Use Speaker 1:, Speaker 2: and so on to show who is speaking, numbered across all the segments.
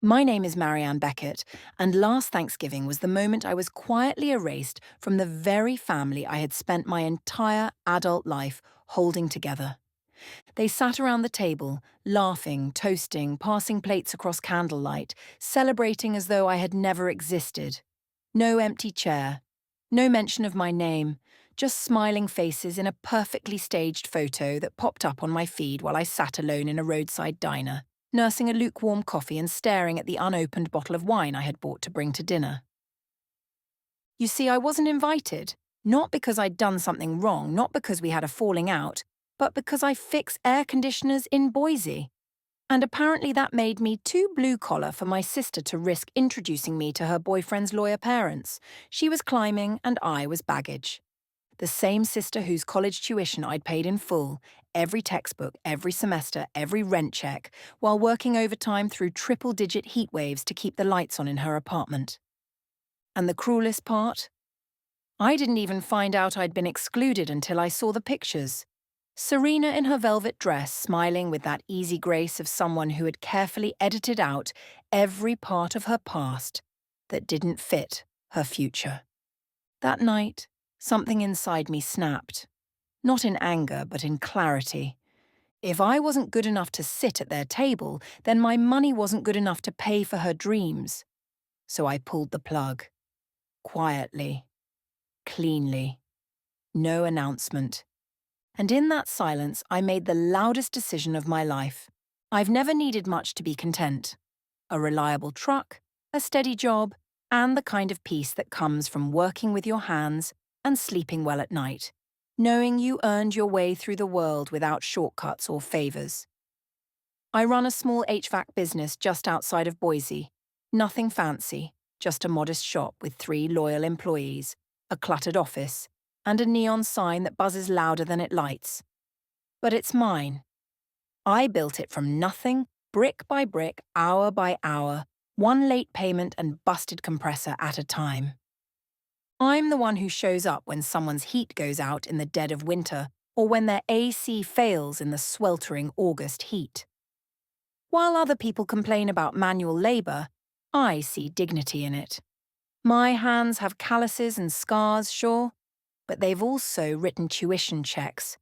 Speaker 1: My name is Marianne Beckett, and last Thanksgiving was the moment I was quietly erased from the very family I had spent my entire adult life holding together. They sat around the table, laughing, toasting, passing plates across candlelight, celebrating as though I had never existed. No empty chair, no mention of my name, just smiling faces in a perfectly staged photo that popped up on my feed while I sat alone in a roadside diner, nursing a lukewarm coffee and staring at the unopened bottle of wine I had bought to bring to dinner. You see, I wasn't invited, not because I'd done something wrong, not because we had a falling out, but because I fix air conditioners in Boise. And apparently that made me too blue-collar for my sister to risk introducing me to her boyfriend's lawyer parents. She was climbing and I was baggage. The same sister whose college tuition I'd paid in full, every textbook, every semester, every rent check, while working overtime through triple-digit heat waves to keep the lights on in her apartment. And the cruelest part? I didn't even find out I'd been excluded until I saw the pictures. Serena in her velvet dress, smiling with that easy grace of someone who had carefully edited out every part of her past that didn't fit her future. That night, something inside me snapped. Not in anger, but in clarity. If I wasn't good enough to sit at their table, then my money wasn't good enough to pay for her dreams. So I pulled the plug. Quietly. Cleanly. No announcement. And in that silence, I made the loudest decision of my life. I've never needed much to be content. A reliable truck, a steady job, and the kind of peace that comes from working with your hands and sleeping well at night, knowing you earned your way through the world without shortcuts or favors. I run a small HVAC business just outside of Boise. Nothing fancy, just a modest shop with 3 loyal employees, a cluttered office, and a neon sign that buzzes louder than it lights. But it's mine. I built it from nothing, brick by brick, hour by hour, one late payment and busted compressor at a time. I'm the one who shows up when someone's heat goes out in the dead of winter or when their AC fails in the sweltering August heat. While other people complain about manual labor, I see dignity in it. My hands have calluses and scars, sure, but they've also written tuition checks,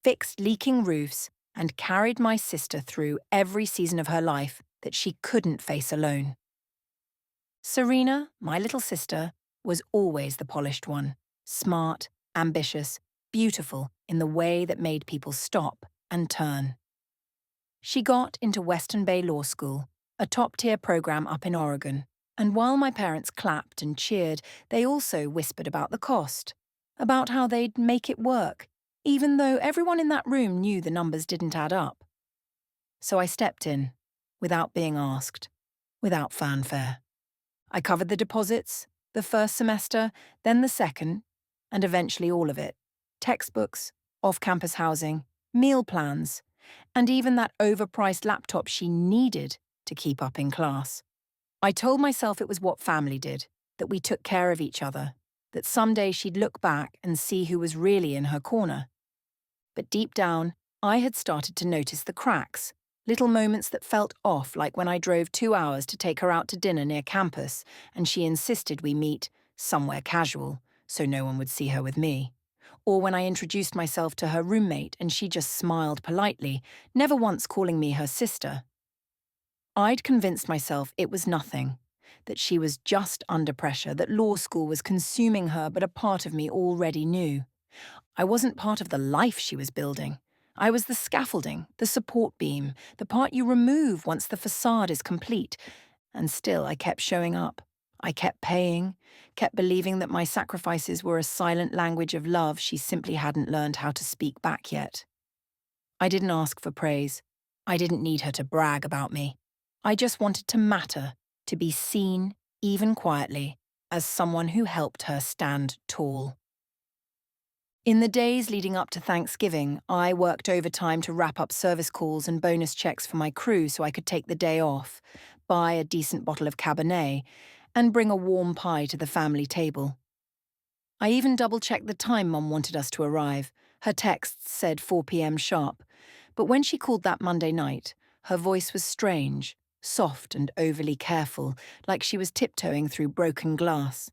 Speaker 1: fixed leaking roofs, and carried my sister through every season of her life that she couldn't face alone. Serena, my little sister, was always the polished one, smart, ambitious, beautiful in the way that made people stop and turn. She got into Western Bay Law School, a top-tier program up in Oregon, and while my parents clapped and cheered, they also whispered about the cost, about how they'd make it work, even though everyone in that room knew the numbers didn't add up. So I stepped in, without being asked, without fanfare. I covered the deposits, the first semester, then the second, and eventually all of it. Textbooks, off-campus housing, meal plans, and even that overpriced laptop she needed to keep up in class. I told myself it was what family did, that we took care of each other, that someday she'd look back and see who was really in her corner. But deep down, I had started to notice the cracks, little moments that felt off, like when I drove 2 hours to take her out to dinner near campus and she insisted we meet somewhere casual so no one would see her with me. Or when I introduced myself to her roommate and she just smiled politely, never once calling me her sister. I'd convinced myself it was nothing, that she was just under pressure, that law school was consuming her, but a part of me already knew. I wasn't part of the life she was building. I was the scaffolding, the support beam, the part you remove once the facade is complete. And still I kept showing up. I kept paying, kept believing that my sacrifices were a silent language of love she simply hadn't learned how to speak back yet. I didn't ask for praise. I didn't need her to brag about me. I just wanted to matter, to be seen, even quietly, as someone who helped her stand tall. In the days leading up to Thanksgiving, I worked overtime to wrap up service calls and bonus checks for my crew so I could take the day off, buy a decent bottle of Cabernet, and bring a warm pie to the family table. I even double-checked the time Mum wanted us to arrive. Her texts said 4 p.m. sharp, but when she called that Monday night, her voice was strange, soft and overly careful, like she was tiptoeing through broken glass.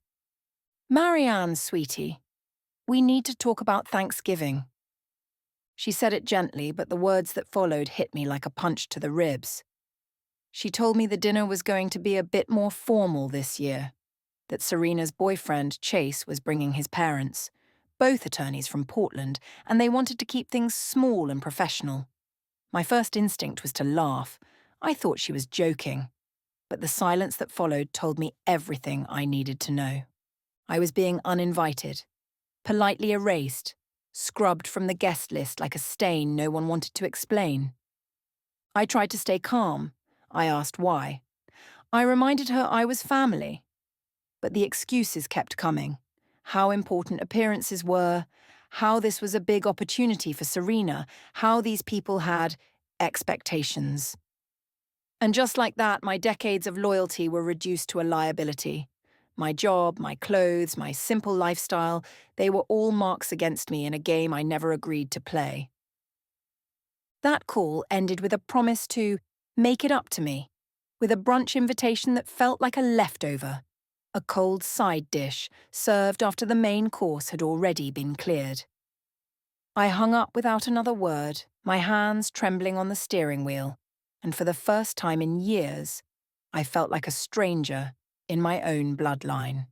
Speaker 1: "Marianne, sweetie, we need to talk about Thanksgiving." She said it gently, but the words that followed hit me like a punch to the ribs. She told me the dinner was going to be a bit more formal this year, that Serena's boyfriend, Chase, was bringing his parents, both attorneys from Portland, and they wanted to keep things small and professional. My first instinct was to laugh. I thought she was joking, but the silence that followed told me everything I needed to know. I was being uninvited, politely erased, scrubbed from the guest list like a stain no one wanted to explain. I tried to stay calm. I asked why. I reminded her I was family. But the excuses kept coming. How important appearances were, how this was a big opportunity for Serena, how these people had expectations. And just like that, my decades of loyalty were reduced to a liability. My job, my clothes, my simple lifestyle, they were all marks against me in a game I never agreed to play. That call ended with a promise to make it up to me, with a brunch invitation that felt like a leftover, a cold side dish served after the main course had already been cleared. I hung up without another word, my hands trembling on the steering wheel, and for the first time in years, I felt like a stranger in my own bloodline.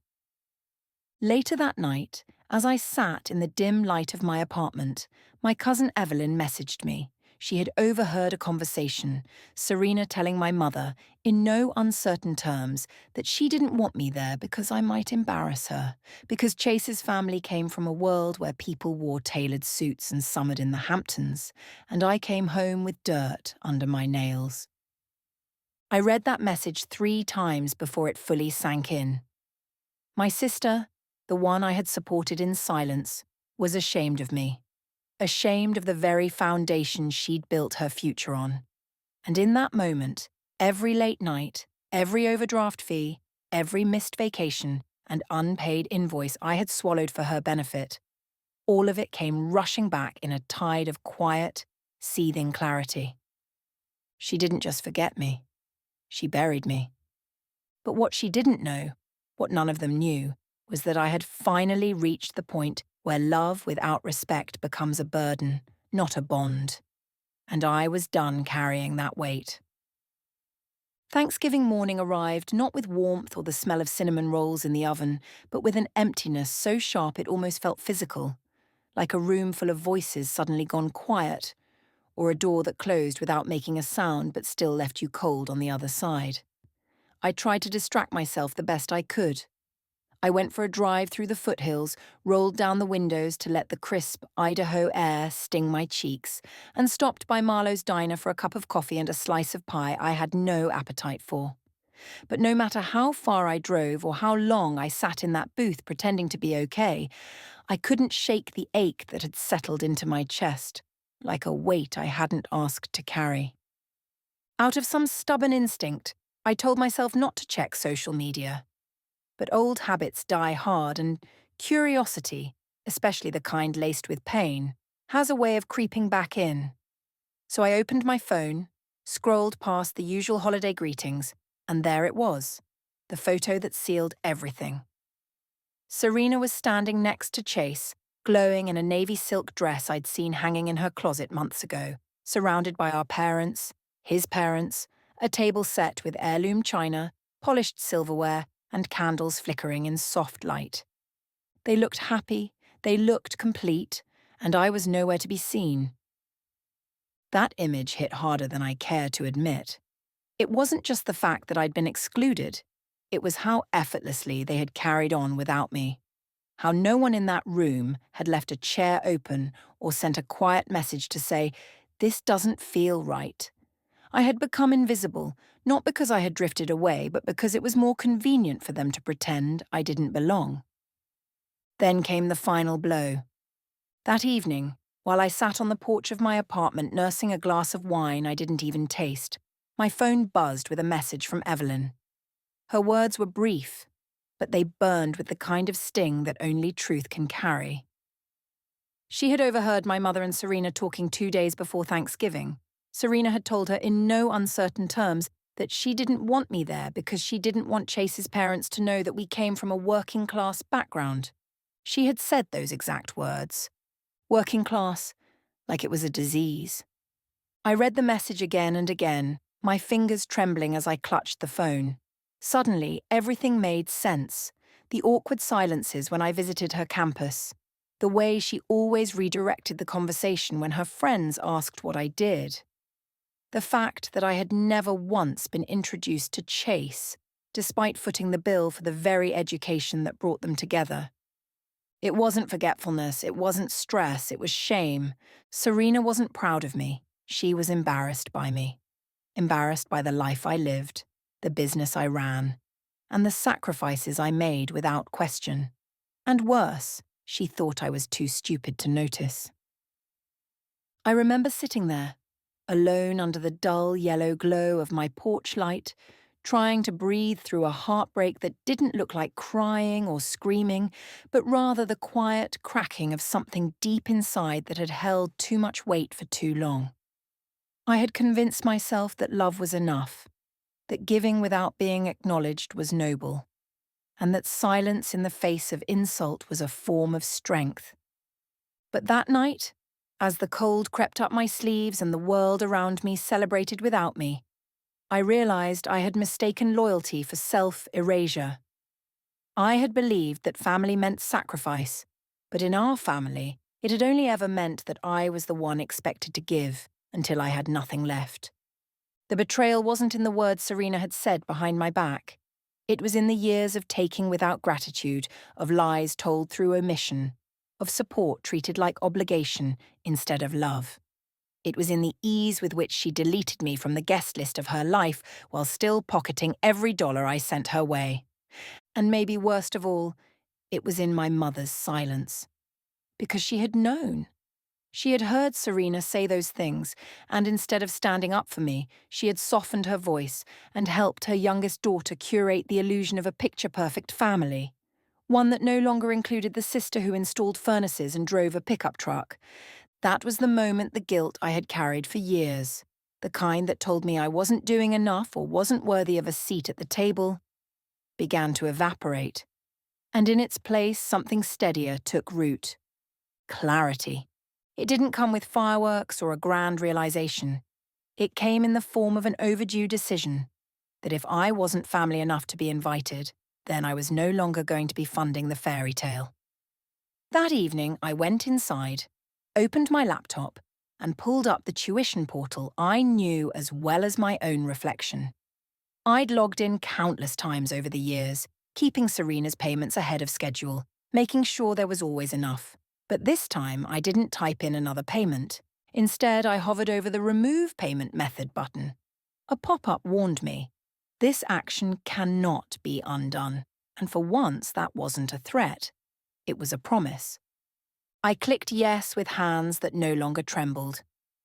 Speaker 1: Later that night, as I sat in the dim light of my apartment, my cousin Evelyn messaged me. She had overheard a conversation, Serena telling my mother, in no uncertain terms, that she didn't want me there because I might embarrass her, because Chase's family came from a world where people wore tailored suits and summered in the Hamptons, and I came home with dirt under my nails. I read that message 3 times before it fully sank in. My sister, the one I had supported in silence, was ashamed of me. Ashamed of the very foundation she'd built her future on. And in that moment, every late night, every overdraft fee, every missed vacation, and unpaid invoice I had swallowed for her benefit, all of it came rushing back in a tide of quiet, seething clarity. She didn't just forget me. She buried me. But what she didn't know, what none of them knew, was that I had finally reached the point where love without respect becomes a burden, not a bond. And I was done carrying that weight. Thanksgiving morning arrived not with warmth or the smell of cinnamon rolls in the oven, but with an emptiness so sharp it almost felt physical, like a room full of voices suddenly gone quiet, or a door that closed without making a sound but still left you cold on the other side. I tried to distract myself the best I could. I went for a drive through the foothills, rolled down the windows to let the crisp Idaho air sting my cheeks, and stopped by Marlowe's diner for a cup of coffee and a slice of pie I had no appetite for. But no matter how far I drove or how long I sat in that booth pretending to be okay, I couldn't shake the ache that had settled into my chest, like a weight I hadn't asked to carry. Out of some stubborn instinct, I told myself not to check social media. But old habits die hard, and curiosity, especially the kind laced with pain, has a way of creeping back in. So I opened my phone, scrolled past the usual holiday greetings, and there it was, the photo that sealed everything. Serena was standing next to Chase, glowing in a navy silk dress I'd seen hanging in her closet months ago, surrounded by our parents, his parents, a table set with heirloom china, polished silverware, and candles flickering in soft light. They looked happy, they looked complete, and I was nowhere to be seen. That image hit harder than I care to admit. It wasn't just the fact that I'd been excluded, it was how effortlessly they had carried on without me. How no one in that room had left a chair open or sent a quiet message to say, "This doesn't feel right." I had become invisible, not because I had drifted away, but because it was more convenient for them to pretend I didn't belong. Then came the final blow. That evening, while I sat on the porch of my apartment nursing a glass of wine I didn't even taste, my phone buzzed with a message from Evelyn. Her words were brief, but they burned with the kind of sting that only truth can carry. She had overheard my mother and Serena talking 2 days before Thanksgiving. Serena had told her in no uncertain terms that she didn't want me there because she didn't want Chase's parents to know that we came from a working-class background. She had said those exact words. Working class, like it was a disease. I read the message again and again, my fingers trembling as I clutched the phone. Suddenly, everything made sense. The awkward silences when I visited her campus. The way she always redirected the conversation when her friends asked what I did. The fact that I had never once been introduced to Chase, despite footing the bill for the very education that brought them together. It wasn't forgetfulness, it wasn't stress, it was shame. Serena wasn't proud of me. She was embarrassed by me. Embarrassed by the life I lived, the business I ran, and the sacrifices I made without question. And worse, she thought I was too stupid to notice. I remember sitting there, alone under the dull yellow glow of my porch light, trying to breathe through a heartbreak that didn't look like crying or screaming, but rather the quiet cracking of something deep inside that had held too much weight for too long. I had convinced myself that love was enough, that giving without being acknowledged was noble, and that silence in the face of insult was a form of strength. But that night, as the cold crept up my sleeves and the world around me celebrated without me, I realized I had mistaken loyalty for self-erasure. I had believed that family meant sacrifice, but in our family, it had only ever meant that I was the one expected to give until I had nothing left. The betrayal wasn't in the words Serena had said behind my back. It was in the years of taking without gratitude, of lies told through omission, of support treated like obligation instead of love. It was in the ease with which she deleted me from the guest list of her life while still pocketing every dollar I sent her way. And maybe worst of all, it was in my mother's silence. Because she had known. She had heard Serena say those things, and instead of standing up for me, she had softened her voice and helped her youngest daughter curate the illusion of a picture-perfect family. One that no longer included the sister who installed furnaces and drove a pickup truck. That was the moment the guilt I had carried for years, the kind that told me I wasn't doing enough or wasn't worthy of a seat at the table, began to evaporate. And in its place, something steadier took root. Clarity. It didn't come with fireworks or a grand realization. It came in the form of an overdue decision that if I wasn't family enough to be invited, then I was no longer going to be funding the fairy tale. That evening, I went inside, opened my laptop, and pulled up the tuition portal I knew as well as my own reflection. I'd logged in countless times over the years, keeping Serena's payments ahead of schedule, making sure there was always enough. But this time, I didn't type in another payment. Instead, I hovered over the Remove Payment Method button. A pop-up warned me. This action cannot be undone. And for once, that wasn't a threat. It was a promise. I clicked yes with hands that no longer trembled.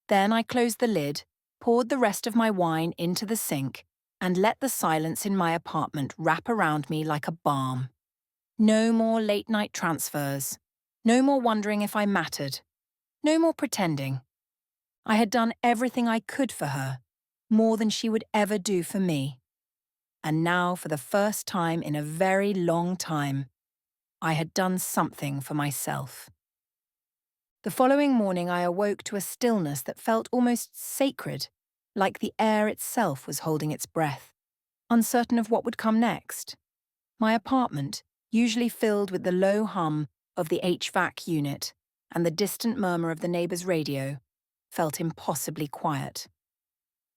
Speaker 1: Then I closed the lid, poured the rest of my wine into the sink, and let the silence in my apartment wrap around me like a balm. No more late-night transfers. No more wondering if I mattered. No more pretending. I had done everything I could for her, more than she would ever do for me. And now, for the first time in a very long time, I had done something for myself. The following morning I awoke to a stillness that felt almost sacred, like the air itself was holding its breath, uncertain of what would come next. My apartment, usually filled with the low hum of the HVAC unit and the distant murmur of the neighbour's radio, felt impossibly quiet.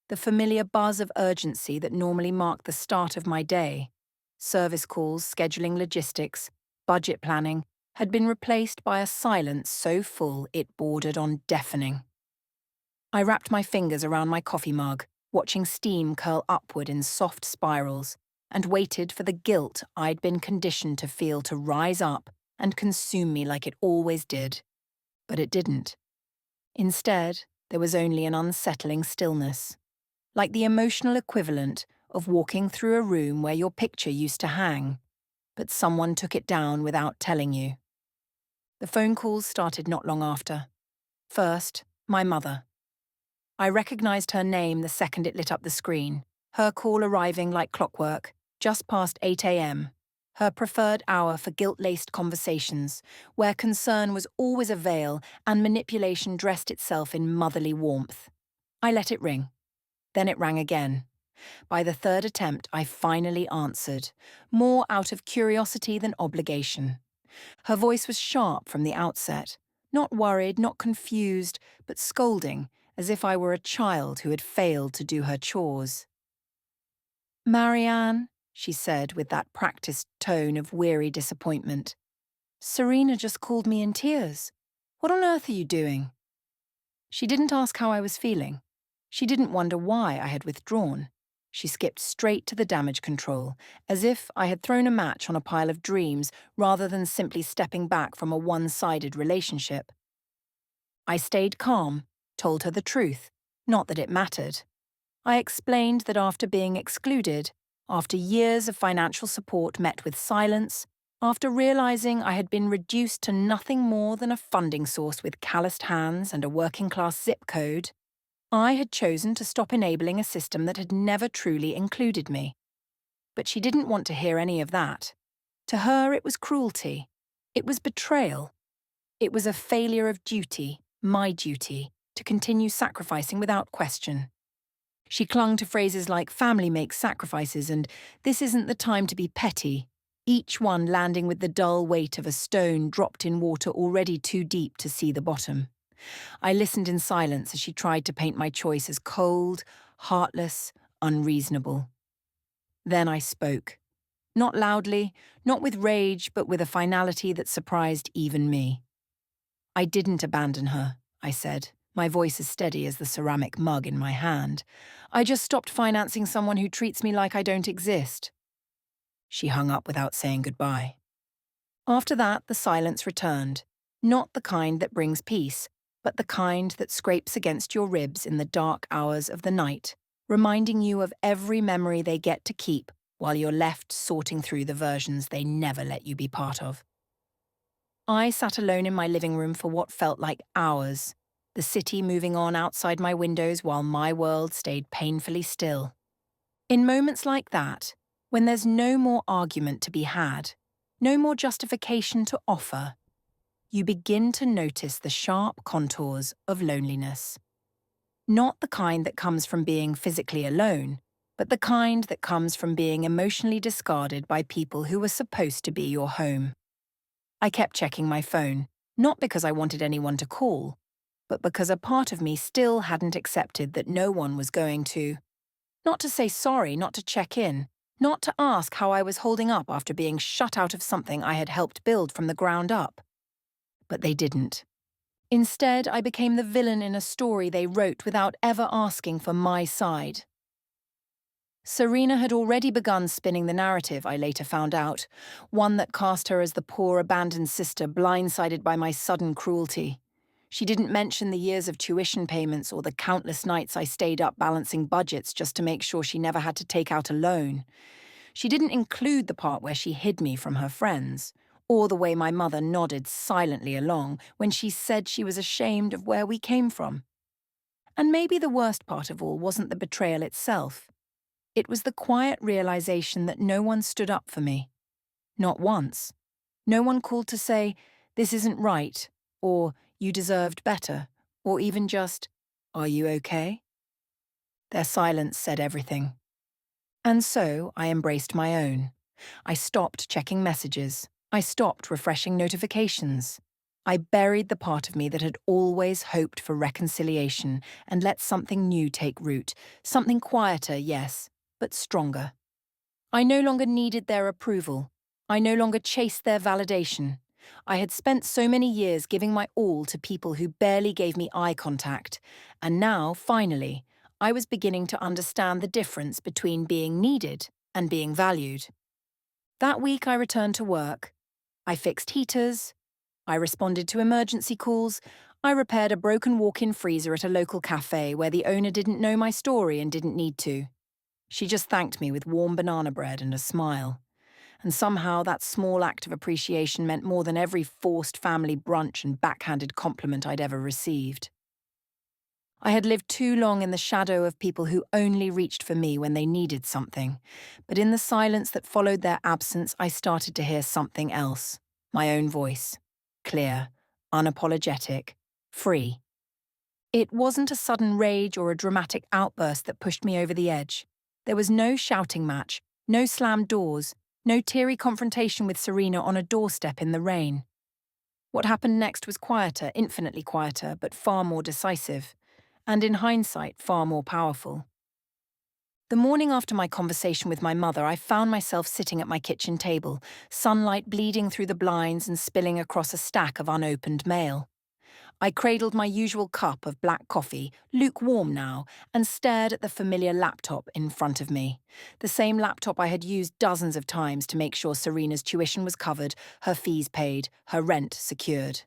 Speaker 1: The familiar buzz of urgency that normally marked the start of my day, service calls, scheduling logistics, budget planning, had been replaced by a silence so full it bordered on deafening. I wrapped my fingers around my coffee mug, watching steam curl upward in soft spirals, and waited for the guilt I'd been conditioned to feel to rise up and consume me like it always did. But it didn't. Instead, there was only an unsettling stillness, like the emotional equivalent of walking through a room where your picture used to hang, but someone took it down without telling you. The phone calls started not long after. First, my mother. I recognized her name the second it lit up the screen, her call arriving like clockwork, just past 8 a.m., her preferred hour for guilt-laced conversations, where concern was always a veil and manipulation dressed itself in motherly warmth. I let it ring. Then it rang again. By the third attempt, I finally answered, more out of curiosity than obligation. Her voice was sharp from the outset, not worried, not confused, but scolding, as if I were a child who had failed to do her chores. "Marianne," she said with that practiced tone of weary disappointment, "Serena just called me in tears. What on earth are you doing?" She didn't ask how I was feeling. She didn't wonder why I had withdrawn. She skipped straight to the damage control, as if I had thrown a match on a pile of dreams rather than simply stepping back from a one-sided relationship. I stayed calm, told her the truth, not that it mattered. I explained that after being excluded, after years of financial support met with silence, after realizing I had been reduced to nothing more than a funding source with calloused hands and a working-class zip code, I had chosen to stop enabling a system that had never truly included me. But she didn't want to hear any of that. To her, it was cruelty. It was betrayal. It was a failure of duty, my duty, to continue sacrificing without question. She clung to phrases like family makes sacrifices and this isn't the time to be petty, each one landing with the dull weight of a stone dropped in water already too deep to see the bottom. I listened in silence as she tried to paint my choice as cold, heartless, unreasonable. Then I spoke. Not loudly, not with rage, but with a finality that surprised even me. "I didn't abandon her," I said, my voice as steady as the ceramic mug in my hand. "I just stopped financing someone who treats me like I don't exist." She hung up without saying goodbye. After that, the silence returned, not the kind that brings peace, but the kind that scrapes against your ribs in the dark hours of the night, reminding you of every memory they get to keep while you're left sorting through the versions they never let you be part of. I sat alone in my living room for what felt like hours, the city moving on outside my windows while my world stayed painfully still. In moments like that, when there's no more argument to be had, no more justification to offer, you begin to notice the sharp contours of loneliness. Not the kind that comes from being physically alone, but the kind that comes from being emotionally discarded by people who were supposed to be your home. I kept checking my phone, not because I wanted anyone to call, but because a part of me still hadn't accepted that no one was going to. Not to say sorry, not to check in, not to ask how I was holding up after being shut out of something I had helped build from the ground up. But they didn't. Instead, I became the villain in a story they wrote without ever asking for my side. Serena had already begun spinning the narrative, I later found out, one that cast her as the poor abandoned sister blindsided by my sudden cruelty. She didn't mention the years of tuition payments or the countless nights I stayed up balancing budgets just to make sure she never had to take out a loan. She didn't include the part where she hid me from her friends, or the way my mother nodded silently along when she said she was ashamed of where we came from. And maybe the worst part of all wasn't the betrayal itself. It was the quiet realization that no one stood up for me. Not once. No one called to say, "This isn't right," or "You deserved better," or even just, "Are you okay?" Their silence said everything. And so I embraced my own. I stopped checking messages. I stopped refreshing notifications. I buried the part of me that had always hoped for reconciliation and let something new take root, something quieter, yes, but stronger. I no longer needed their approval. I no longer chased their validation. I had spent so many years giving my all to people who barely gave me eye contact, and now, finally, I was beginning to understand the difference between being needed and being valued. That week I returned to work. I fixed heaters. I responded to emergency calls. I repaired a broken walk-in freezer at a local cafe where the owner didn't know my story and didn't need to. She just thanked me with warm banana bread and a smile. And somehow that small act of appreciation meant more than every forced family brunch and backhanded compliment I'd ever received. I had lived too long in the shadow of people who only reached for me when they needed something, but in the silence that followed their absence, I started to hear something else. My own voice. Clear, unapologetic, free. It wasn't a sudden rage or a dramatic outburst that pushed me over the edge. There was no shouting match, no slammed doors, no teary confrontation with Serena on a doorstep in the rain. What happened next was quieter, infinitely quieter, but far more decisive, and in hindsight, far more powerful. The morning after my conversation with my mother, I found myself sitting at my kitchen table, sunlight bleeding through the blinds and spilling across a stack of unopened mail. I cradled my usual cup of black coffee, lukewarm now, and stared at the familiar laptop in front of me. The same laptop I had used dozens of times to make sure Serena's tuition was covered, her fees paid, her rent secured.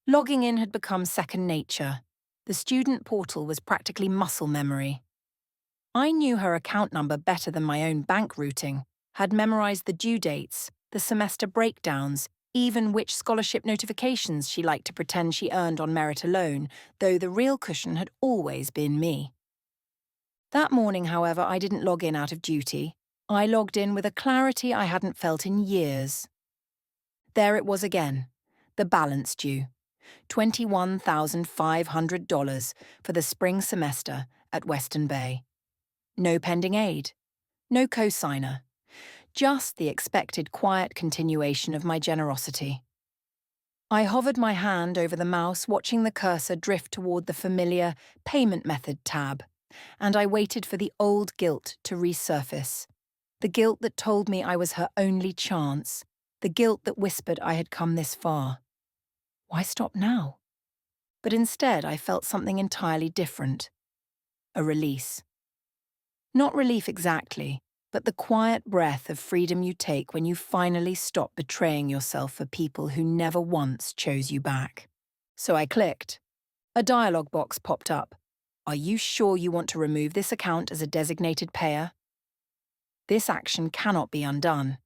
Speaker 1: Logging in had become second nature. The student portal was practically muscle memory. I knew her account number better than my own bank routing, had memorized the due dates, the semester breakdowns, even which scholarship notifications she liked to pretend she earned on merit alone, though the real cushion had always been me. That morning, however, I didn't log in out of duty. I logged in with a clarity I hadn't felt in years. There it was again, the balance due. $21,500 for the spring semester at Western Bay. No pending aid. No cosigner. Just the expected quiet continuation of my generosity. I hovered my hand over the mouse, watching the cursor drift toward the familiar payment method tab, and I waited for the old guilt to resurface. The guilt that told me I was her only chance. The guilt that whispered I had come this far. Why stop now? But instead, I felt something entirely different. A release. Not relief exactly, but the quiet breath of freedom you take when you finally stop betraying yourself for people who never once chose you back. So I clicked. A dialog box popped up. Are you sure you want to remove this account as a designated payer? This action cannot be undone.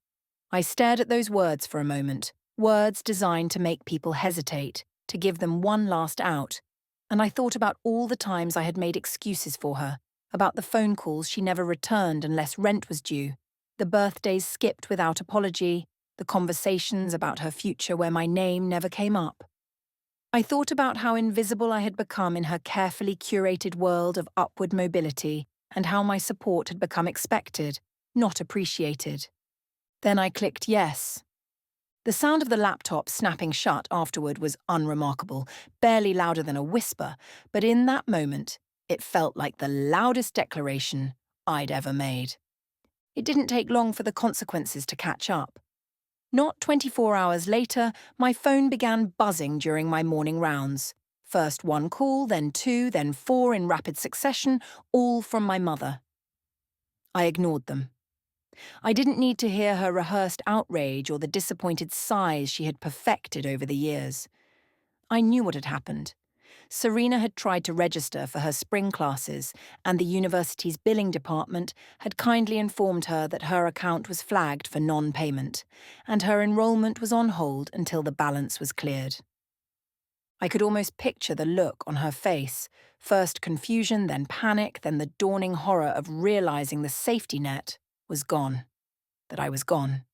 Speaker 1: I stared at those words for a moment, words designed to make people hesitate, to give them one last out, and I thought about all the times I had made excuses for her, about the phone calls she never returned unless rent was due, the birthdays skipped without apology, the conversations about her future where my name never came up. I thought about how invisible I had become in her carefully curated world of upward mobility and how my support had become expected, not appreciated. Then I clicked yes. The sound of the laptop snapping shut afterward was unremarkable, barely louder than a whisper, but in that moment, it felt like the loudest declaration I'd ever made. It didn't take long for the consequences to catch up. Not 24 hours later, my phone began buzzing during my morning rounds. First one call, then two, then four in rapid succession, all from my mother. I ignored them. I didn't need to hear her rehearsed outrage or the disappointed sighs she had perfected over the years. I knew what had happened. Serena had tried to register for her spring classes, and the university's billing department had kindly informed her that her account was flagged for non-payment, and her enrollment was on hold until the balance was cleared. I could almost picture the look on her face, first confusion, then panic, then the dawning horror of realizing the safety net was gone, that I was gone.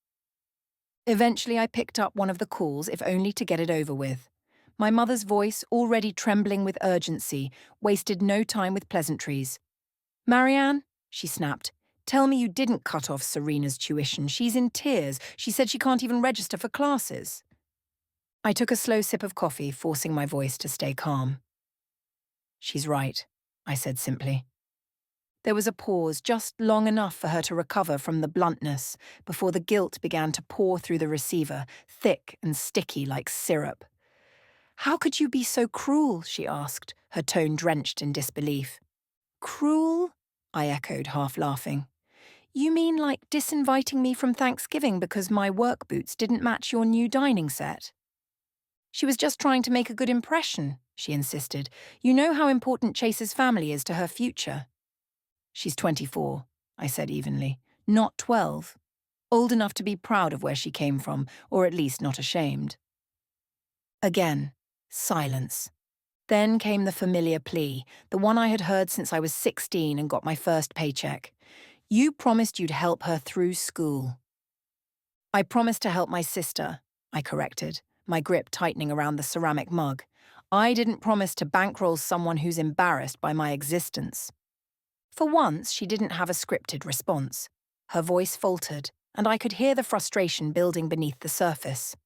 Speaker 1: Eventually I picked up one of the calls, if only to get it over with. My mother's voice, already trembling with urgency, wasted no time with pleasantries. "Marianne," she snapped, "tell me you didn't cut off Serena's tuition. She's in tears. She said she can't even register for classes." I took a slow sip of coffee, forcing my voice to stay calm. "She's right," I said simply. There was a pause, just long enough for her to recover from the bluntness, before the guilt began to pour through the receiver, thick and sticky like syrup. "How could you be so cruel?" she asked, her tone drenched in disbelief. "Cruel?" I echoed, half laughing. "You mean like disinviting me from Thanksgiving because my work boots didn't match your new dining set?" "She was just trying to make a good impression," she insisted. "You know how important Chase's family is to her future." "She's 24, I said evenly, "not 12. Old enough to be proud of where she came from, or at least not ashamed." Again, silence. Then came the familiar plea, the one I had heard since I was 16 and got my first paycheck. You promised you'd help her through school. I promised to help my sister, I corrected, my grip tightening around the ceramic mug. I didn't promise to bankroll someone who's embarrassed by my existence. For once, she didn't have a scripted response. Her voice faltered, and I could hear the frustration building beneath the surface.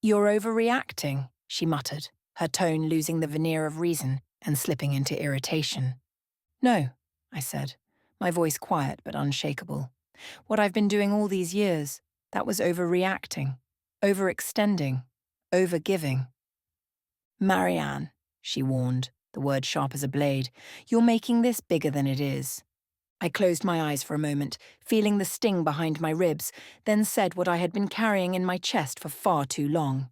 Speaker 1: You're overreacting, she muttered, her tone losing the veneer of reason and slipping into irritation. No, I said, my voice quiet but unshakable. What I've been doing all these years, that was overreacting, overextending, overgiving. Marianne, she warned, the word sharp as a blade, you're making this bigger than it is. I closed my eyes for a moment, feeling the sting behind my ribs, then said what I had been carrying in my chest for far too long.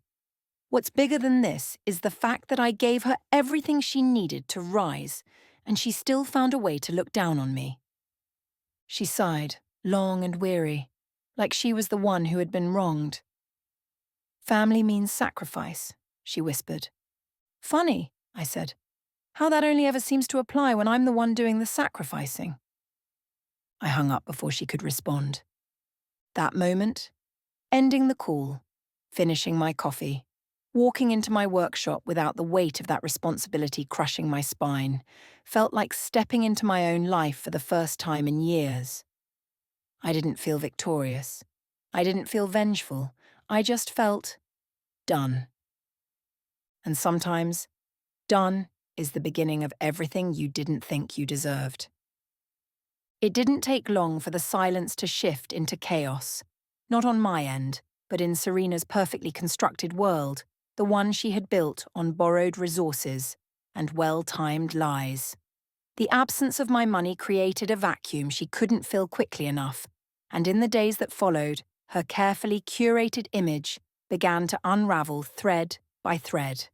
Speaker 1: What's bigger than this is the fact that I gave her everything she needed to rise, and she still found a way to look down on me. She sighed, long and weary, like she was the one who had been wronged. Family means sacrifice, she whispered. Funny, I said. How that only ever seems to apply when I'm the one doing the sacrificing. I hung up before she could respond. That moment, ending the call, finishing my coffee, walking into my workshop without the weight of that responsibility crushing my spine, felt like stepping into my own life for the first time in years. I didn't feel victorious. I didn't feel vengeful. I just felt done. And sometimes, done is the beginning of everything you didn't think you deserved. It didn't take long for the silence to shift into chaos, not on my end, but in Serena's perfectly constructed world, the one she had built on borrowed resources and well-timed lies. The absence of my money created a vacuum she couldn't fill quickly enough, and in the days that followed, her carefully curated image began to unravel thread by thread.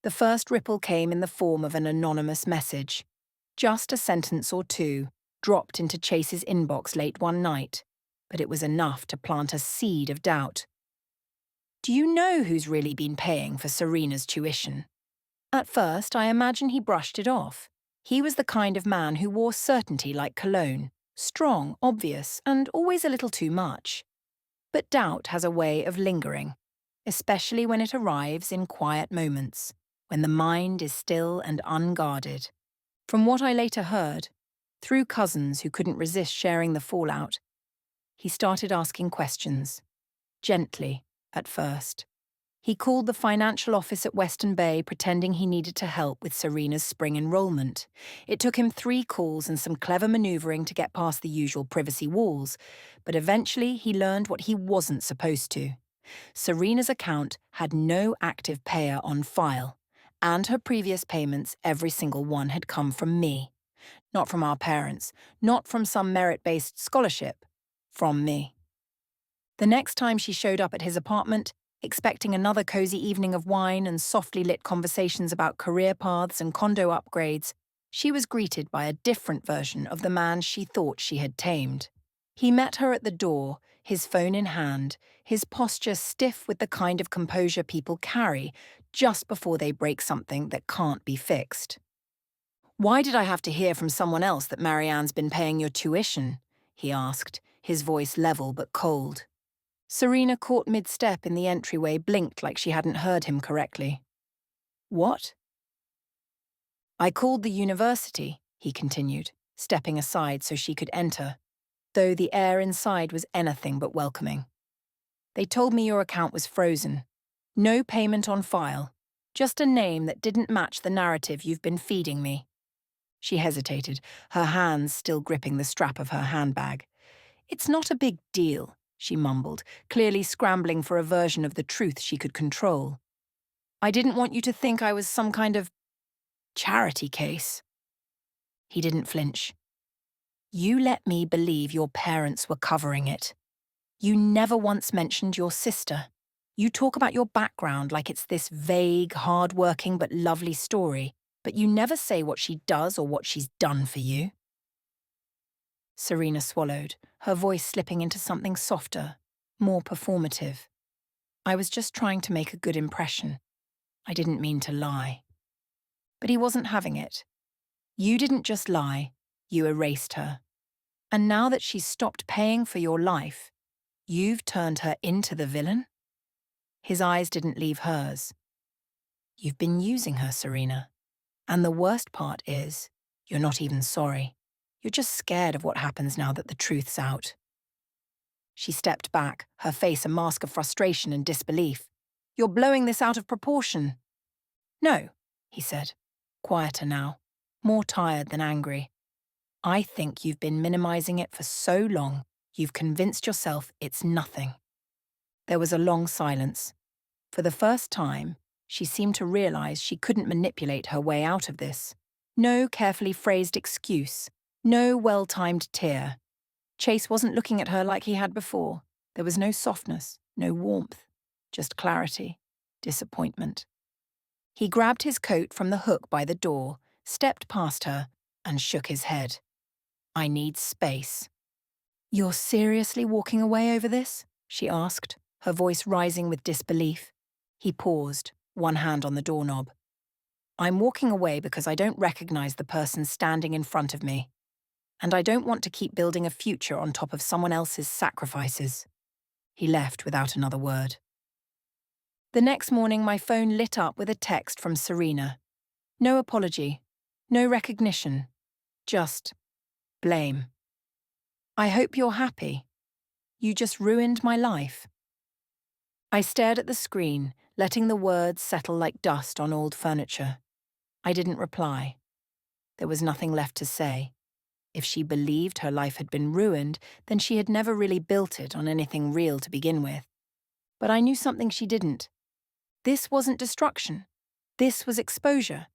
Speaker 1: The first ripple came in the form of an anonymous message, just a sentence or two, dropped into Chase's inbox late one night, but it was enough to plant a seed of doubt. Do you know who's really been paying for Serena's tuition? At first, I imagine he brushed it off. He was the kind of man who wore certainty like cologne, strong, obvious, and always a little too much. But doubt has a way of lingering, especially when it arrives in quiet moments, when the mind is still and unguarded. From what I later heard, through cousins who couldn't resist sharing the fallout, he started asking questions. Gently, at first. He called the financial office at Western Bay pretending he needed to help with Serena's spring enrollment. It took him 3 calls and some clever maneuvering to get past the usual privacy walls, but eventually he learned what he wasn't supposed to. Serena's account had no active payer on file, and her previous payments, every single one, had come from me. Not from our parents, not from some merit-based scholarship, from me. The next time she showed up at his apartment, expecting another cozy evening of wine and softly lit conversations about career paths and condo upgrades, she was greeted by a different version of the man she thought she had tamed. He met her at the door, his phone in hand, his posture stiff with the kind of composure people carry just before they break something that can't be fixed. Why did I have to hear from someone else that Marianne's been paying your tuition? He asked, his voice level but cold. Serena caught mid-step in the entryway, blinked like she hadn't heard him correctly. What? I called the university, he continued, stepping aside so she could enter, though the air inside was anything but welcoming. They told me your account was frozen. No payment on file. Just a name that didn't match the narrative you've been feeding me. She hesitated, her hands still gripping the strap of her handbag. It's not a big deal, she mumbled, clearly scrambling for a version of the truth she could control. I didn't want you to think I was some kind of charity case. He didn't flinch. You let me believe your parents were covering it. You never once mentioned your sister. You talk about your background like it's this vague, hard-working but lovely story, but you never say what she does or what she's done for you. Serena swallowed, her voice slipping into something softer, more performative. I was just trying to make a good impression. I didn't mean to lie. But he wasn't having it. You didn't just lie, you erased her. And now that she's stopped paying for your life, you've turned her into the villain? His eyes didn't leave hers. You've been using her, Serena. And the worst part is, you're not even sorry. You're just scared of what happens now that the truth's out. She stepped back, her face a mask of frustration and disbelief. You're blowing this out of proportion. No, he said, quieter now, more tired than angry. I think you've been minimizing it for so long, you've convinced yourself it's nothing. There was a long silence. For the first time, she seemed to realize she couldn't manipulate her way out of this. No carefully phrased excuse, no well-timed tear. Chase wasn't looking at her like he had before. There was no softness, no warmth, just clarity, disappointment. He grabbed his coat from the hook by the door, stepped past her, and shook his head. I need space. You're seriously walking away over this? She asked, her voice rising with disbelief. He paused, one hand on the doorknob. I'm walking away because I don't recognize the person standing in front of me. And I don't want to keep building a future on top of someone else's sacrifices. He left without another word. The next morning, my phone lit up with a text from Serena. No apology, no recognition, just blame. I hope you're happy. You just ruined my life. I stared at the screen, letting the words settle like dust on old furniture. I didn't reply. There was nothing left to say. If she believed her life had been ruined, then she had never really built it on anything real to begin with. But I knew something she didn't. This wasn't destruction. This was exposure.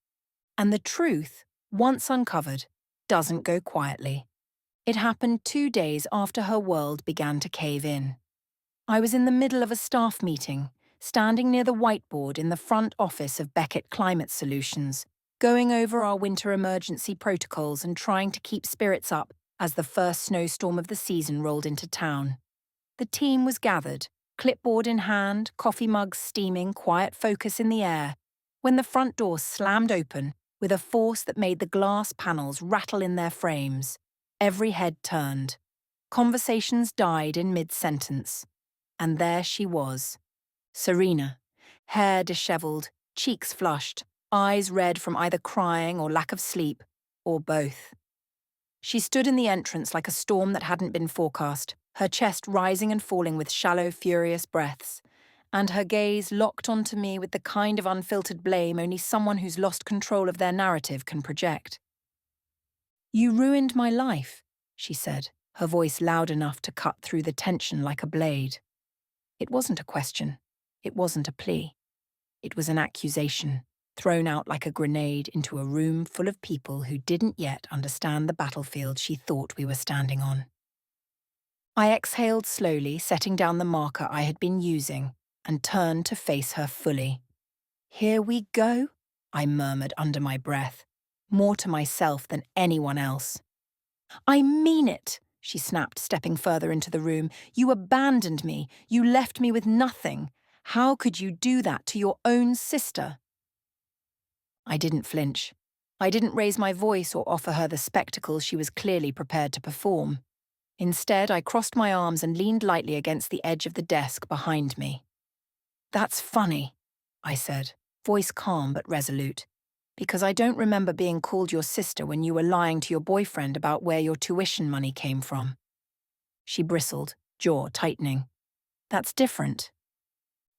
Speaker 1: And the truth, once uncovered, doesn't go quietly. It happened 2 days after her world began to cave in. I was in the middle of a staff meeting, standing near the whiteboard in the front office of Beckett Climate Solutions, going over our winter emergency protocols and trying to keep spirits up as the first snowstorm of the season rolled into town. The team was gathered, clipboard in hand, coffee mugs steaming, quiet focus in the air, when the front door slammed open with a force that made the glass panels rattle in their frames. Every head turned. Conversations died in mid-sentence. And there she was, Serena, hair disheveled, cheeks flushed, eyes red from either crying or lack of sleep, or both. She stood in the entrance like a storm that hadn't been forecast, her chest rising and falling with shallow, furious breaths, and her gaze locked onto me with the kind of unfiltered blame only someone who's lost control of their narrative can project. You ruined my life, she said, her voice loud enough to cut through the tension like a blade. It wasn't a question. It wasn't a plea. It was an accusation, thrown out like a grenade into a room full of people who didn't yet understand the battlefield she thought we were standing on. I exhaled slowly, setting down the marker I had been using, and turned to face her fully. Here we go, I murmured under my breath, more to myself than anyone else. I mean it, she snapped, stepping further into the room. You abandoned me. You left me with nothing. How could you do that to your own sister? I didn't flinch. I didn't raise my voice or offer her the spectacle she was clearly prepared to perform. Instead, I crossed my arms and leaned lightly against the edge of the desk behind me. That's funny, I said, voice calm but resolute, because I don't remember being called your sister when you were lying to your boyfriend about where your tuition money came from. She bristled, jaw tightening. That's different.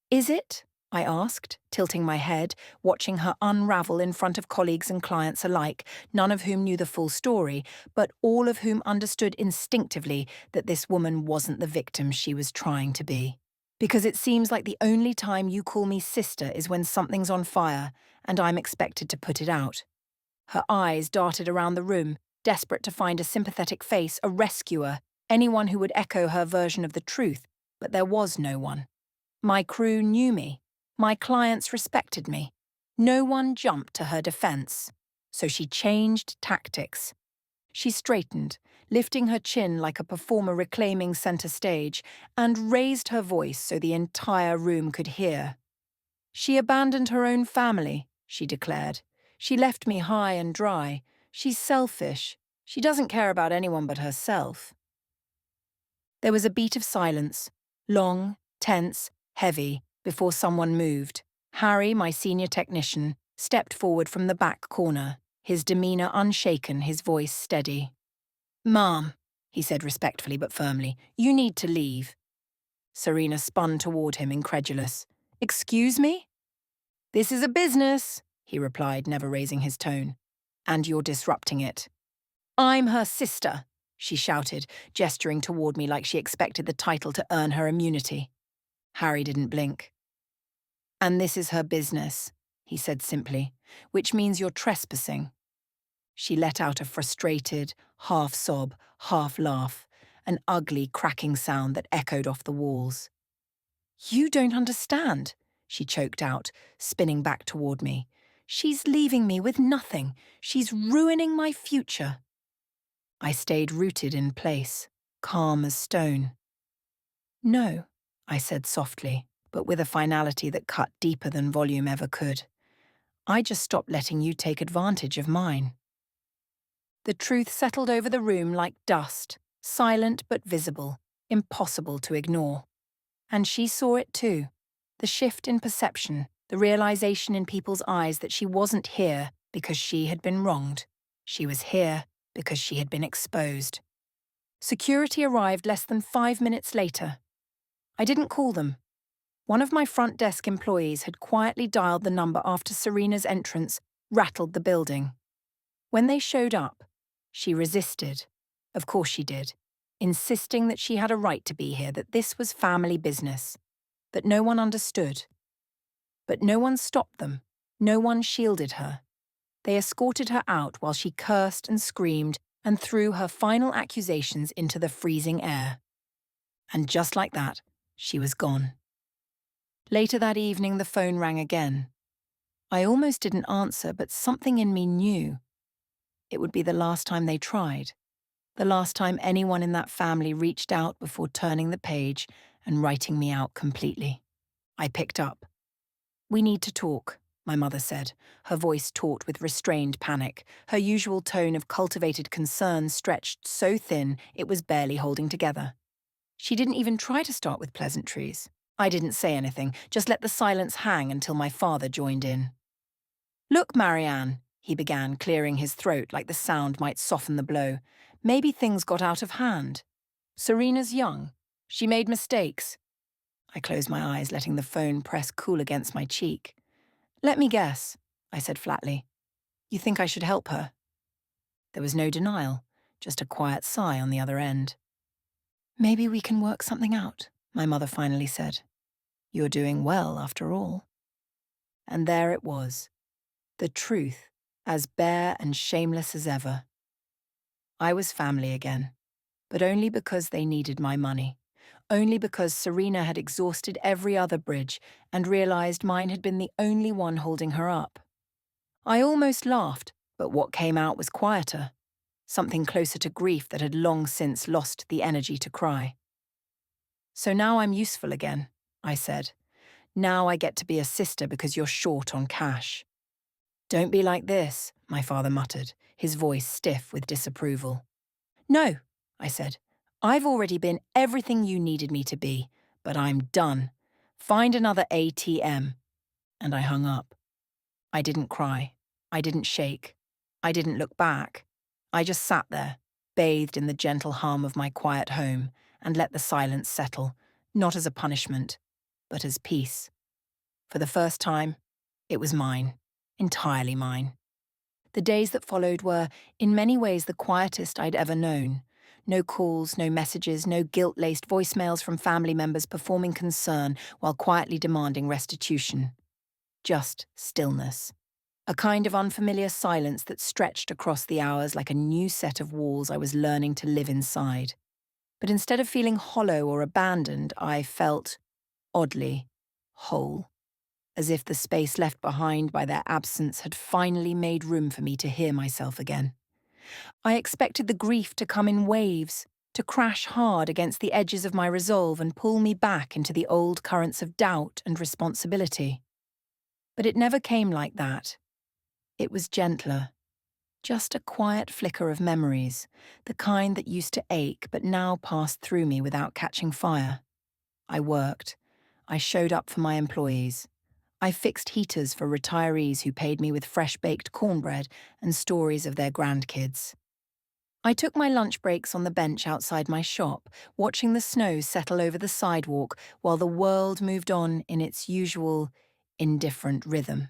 Speaker 1: Is it? I asked, tilting my head, watching her unravel in front of colleagues and clients alike, none of whom knew the full story, but all of whom understood instinctively that this woman wasn't the victim she was trying to be. Because it seems like the only time you call me sister is when something's on fire, and I'm expected to put it out. Her eyes darted around the room, desperate to find a sympathetic face, a rescuer, anyone who would echo her version of the truth, but there was no one. My crew knew me. My clients respected me. No one jumped to her defense. So she changed tactics. She straightened, lifting her chin like a performer reclaiming center stage, and raised her voice so the entire room could hear. She abandoned her own family, she declared. She left me high and dry. She's selfish. She doesn't care about anyone but herself." There was a beat of silence, long, tense, heavy, before someone moved. Harry, my senior technician, stepped forward from the back corner, his demeanour unshaken, his voice steady. "Ma'am," he said respectfully but firmly, "you need to leave." Serena spun toward him, incredulous. "Excuse me?" "This is a business," he replied, never raising his tone. "And you're disrupting it." "I'm her sister," she shouted, gesturing toward me like she expected the title to earn her immunity. Harry didn't blink. "And this is her business," he said simply, "which means you're trespassing." She let out a frustrated, half sob, half laugh, an ugly, cracking sound that echoed off the walls. "You don't understand," she choked out, spinning back toward me. "She's leaving me with nothing. She's ruining my future." I stayed rooted in place, calm as stone. "No," I said softly, but with a finality that cut deeper than volume ever could. "I just stopped letting you take advantage of mine." The truth settled over the room like dust, silent but visible, impossible to ignore. And she saw it too. The shift in perception, the realization in people's eyes that she wasn't here because she had been wronged. She was here because she had been exposed. Security arrived less than 5 minutes later. I didn't call them. One of my front desk employees had quietly dialed the number after Serena's entrance, rattled the building. When they showed up, she resisted. Of course she did, insisting that she had a right to be here, that this was family business, that no one understood. But no one stopped them. No one shielded her. They escorted her out while she cursed and screamed and threw her final accusations into the freezing air. And just like that, she was gone. Later that evening, the phone rang again. I almost didn't answer, but something in me knew. It would be the last time they tried. The last time anyone in that family reached out before turning the page and writing me out completely. I picked up. "We need to talk," my mother said, her voice taut with restrained panic, her usual tone of cultivated concern stretched so thin it was barely holding together. She didn't even try to start with pleasantries. I didn't say anything, just let the silence hang until my father joined in. "Look, Marianne," he began, clearing his throat like the sound might soften the blow. "Maybe things got out of hand. Serena's young. She made mistakes." I closed my eyes, letting the phone press cool against my cheek. "Let me guess," I said flatly. "You think I should help her?" There was no denial, just a quiet sigh on the other end. "Maybe we can work something out," my mother finally said. "You're doing well, after all." And there it was. The truth, as bare and shameless as ever. I was family again, but only because they needed my money. Only because Serena had exhausted every other bridge and realized mine had been the only one holding her up. I almost laughed, but what came out was quieter. Something closer to grief that had long since lost the energy to cry. "So now I'm useful again," I said. "Now I get to be a sister because you're short on cash." "Don't be like this," my father muttered, his voice stiff with disapproval. "No," I said. "I've already been everything you needed me to be, but I'm done. Find another ATM." And I hung up. I didn't cry. I didn't shake. I didn't look back. I just sat there, bathed in the gentle hum of my quiet home, and let the silence settle, not as a punishment, but as peace. For the first time, it was mine, entirely mine. The days that followed were, in many ways, the quietest I'd ever known. No calls, no messages, no guilt-laced voicemails from family members performing concern while quietly demanding restitution. Just stillness. A kind of unfamiliar silence that stretched across the hours like a new set of walls I was learning to live inside. But instead of feeling hollow or abandoned, I felt, oddly, whole. As if the space left behind by their absence had finally made room for me to hear myself again. I expected the grief to come in waves, to crash hard against the edges of my resolve and pull me back into the old currents of doubt and responsibility. But it never came like that. It was gentler, just a quiet flicker of memories, the kind that used to ache but now passed through me without catching fire. I worked. I showed up for my employees. I fixed heaters for retirees who paid me with fresh-baked cornbread and stories of their grandkids. I took my lunch breaks on the bench outside my shop, watching the snow settle over the sidewalk while the world moved on in its usual, indifferent rhythm.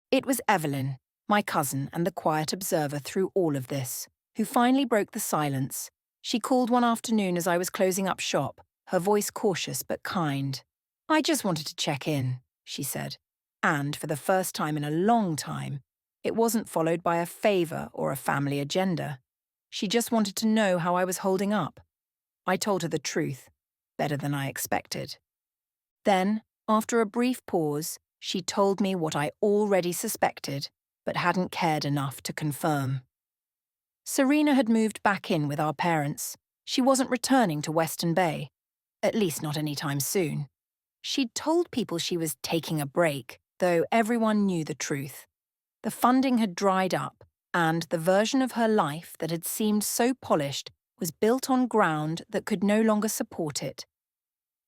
Speaker 1: It was Evelyn, my cousin and the quiet observer through all of this, who finally broke the silence. She called one afternoon as I was closing up shop, her voice cautious but kind. "I just wanted to check in," she said. And for the first time in a long time, it wasn't followed by a favour or a family agenda. She just wanted to know how I was holding up. I told her the truth, better than I expected. Then, after a brief pause, she told me what I already suspected, but hadn't cared enough to confirm. Serena had moved back in with our parents. She wasn't returning to Western Bay, at least not anytime soon. She'd told people she was taking a break, though everyone knew the truth. The funding had dried up, and the version of her life that had seemed so polished was built on ground that could no longer support it.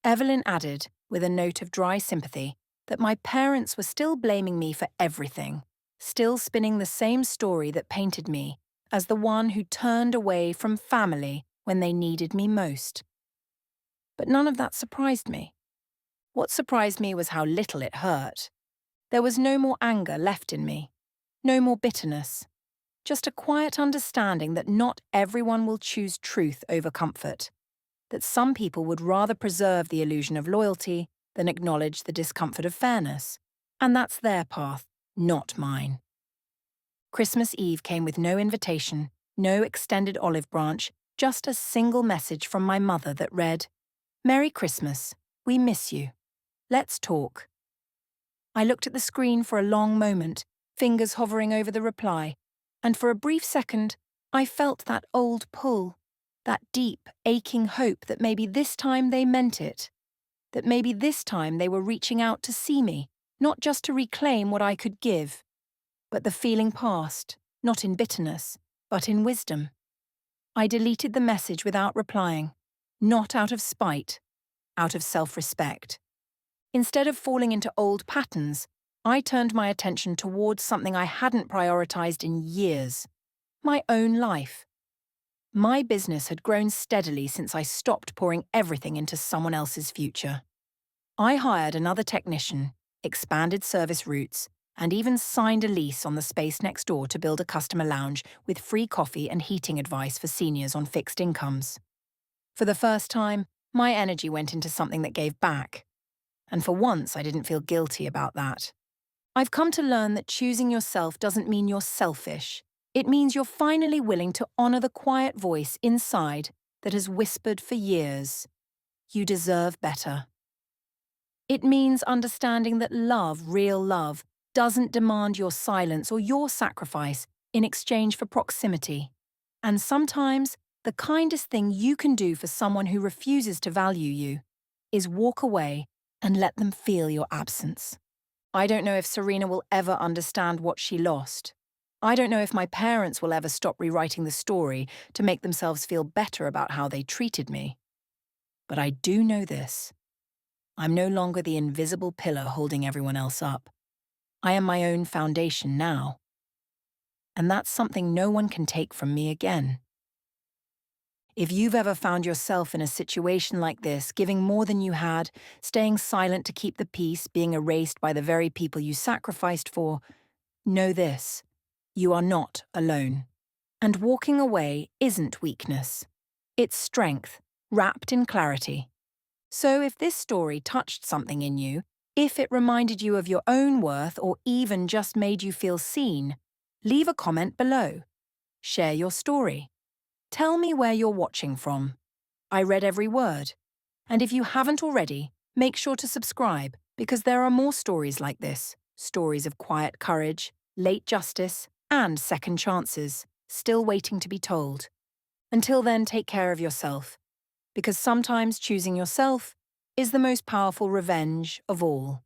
Speaker 1: Evelyn added, with a note of dry sympathy, that my parents were still blaming me for everything, still spinning the same story that painted me as the one who turned away from family when they needed me most. But none of that surprised me. What surprised me was how little it hurt. There was no more anger left in me, no more bitterness, just a quiet understanding that not everyone will choose truth over comfort, that some people would rather preserve the illusion of loyalty than acknowledge the discomfort of fairness. And that's their path, not mine. Christmas Eve came with no invitation, no extended olive branch, just a single message from my mother that read, "Merry Christmas, we miss you. Let's talk." I looked at the screen for a long moment, fingers hovering over the reply, and for a brief second, I felt that old pull, that deep, aching hope that maybe this time they meant it, that maybe this time they were reaching out to see me, not just to reclaim what I could give. But the feeling passed, not in bitterness, but in wisdom. I deleted the message without replying, not out of spite, out of self-respect. Instead of falling into old patterns, I turned my attention towards something I hadn't prioritized in years: my own life. My business had grown steadily since I stopped pouring everything into someone else's future. I hired another technician, expanded service routes, and even signed a lease on the space next door to build a customer lounge with free coffee and heating advice for seniors on fixed incomes. For the first time, my energy went into something that gave back. And for once, I didn't feel guilty about that. I've come to learn that choosing yourself doesn't mean you're selfish. It means you're finally willing to honor the quiet voice inside that has whispered for years, "You deserve better." It means understanding that love, real love, doesn't demand your silence or your sacrifice in exchange for proximity. And sometimes, the kindest thing you can do for someone who refuses to value you is walk away and let them feel your absence. I don't know if Serena will ever understand what she lost. I don't know if my parents will ever stop rewriting the story to make themselves feel better about how they treated me. But I do know this: I'm no longer the invisible pillar holding everyone else up. I am my own foundation now. And that's something no one can take from me again. If you've ever found yourself in a situation like this, giving more than you had, staying silent to keep the peace, being erased by the very people you sacrificed for, know this: you are not alone. And walking away isn't weakness. It's strength, wrapped in clarity. So if this story touched something in you, if it reminded you of your own worth or even just made you feel seen, leave a comment below. Share your story. Tell me where you're watching from. I read every word. And if you haven't already, make sure to subscribe, because there are more stories like this, stories of quiet courage, late justice, and second chances, still waiting to be told. Until then, take care of yourself, because sometimes choosing yourself is the most powerful revenge of all.